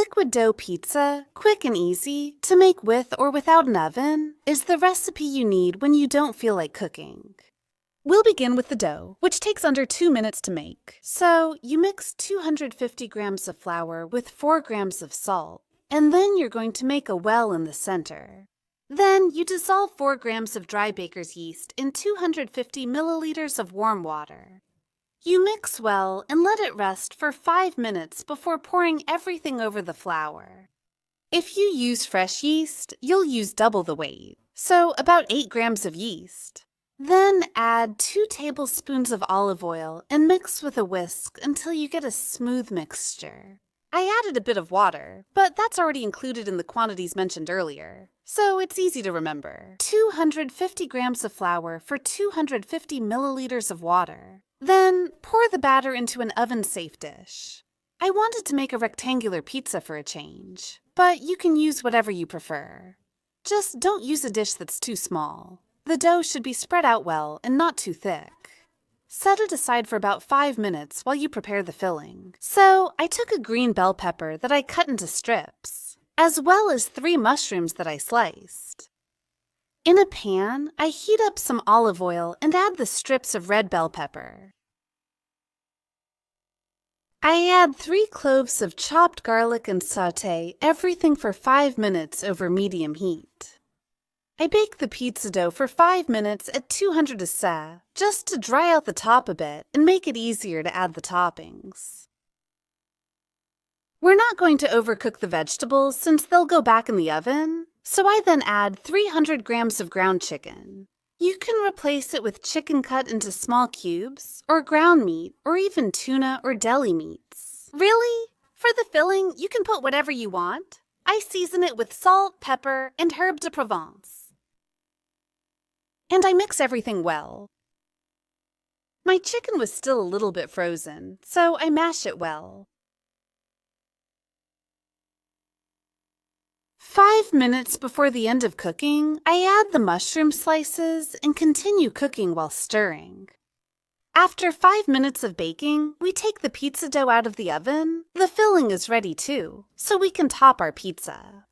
liquid dough pizza, quick and easy, to make with or without an oven, is the recipe you need when you don't feel like cooking. We'll begin with the dough, which takes under 2 minutes to make. So, you mix 250 grams of flour with 4 grams of salt, and then you're going to make a well in the center. Then, you dissolve 4 grams of dry baker's yeast in 250 milliliters of warm water. You mix well and let it rest for 5 minutes before pouring everything over the flour. If you use fresh yeast, you'll use double the weight, so about 8 grams of yeast. Then add 2 tablespoons of olive oil and mix with a whisk until you get a smooth mixture. I added a bit of water, but that's already included in the quantities mentioned earlier, so it's easy to remember. 250 grams of flour for 250 milliliters of water. Then pour the batter into an oven-safe dish. I wanted to make a rectangular pizza for a change, but you can use whatever you prefer. Just don't use a dish that's too small. The dough should be spread out well and not too thick. Set it aside for about 5 minutes while you prepare the filling. So, I took a green bell pepper that I cut into strips, as well as 3 mushrooms that I sliced. In a pan, I heat up some olive oil and add the strips of red bell pepper. I add 3 cloves of chopped garlic and sauté everything for 5 minutes over medium heat. I bake the pizza dough for 5 minutes at 200 degrees, just to dry out the top a bit and make it easier to add the toppings. We're not going to overcook the vegetables since they'll go back in the oven, so I then add 300 grams of ground chicken. You can replace it with chicken cut into small cubes, or ground meat, or even tuna or deli meats. Really? For the filling, you can put whatever you want. I season it with salt, pepper, and herbe de Provence. And I mix everything well. My chicken was still a little bit frozen, so I mash it well. 5 minutes before the end of cooking, I add the mushroom slices and continue cooking while stirring. After 5 minutes of baking, we take the pizza dough out of the oven. The filling is ready too, so we can top our pizza.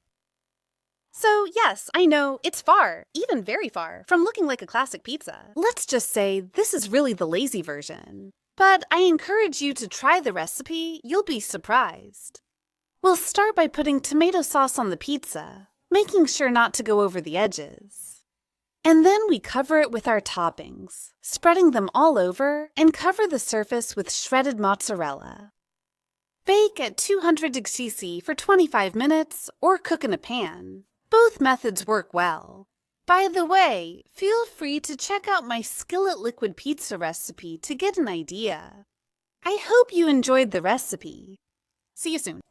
So yes, I know, it's far, even very far, from looking like a classic pizza. Let's just say this is really the lazy version. But I encourage you to try the recipe, you'll be surprised. We'll start by putting tomato sauce on the pizza, making sure not to go over the edges. And then we cover it with our toppings, spreading them all over, and cover the surface with shredded mozzarella. Bake at 200 degrees C for 25 minutes, or cook in a pan. Both methods work well. By the way, feel free to check out my skillet liquid pizza recipe to get an idea. I hope you enjoyed the recipe. See you soon.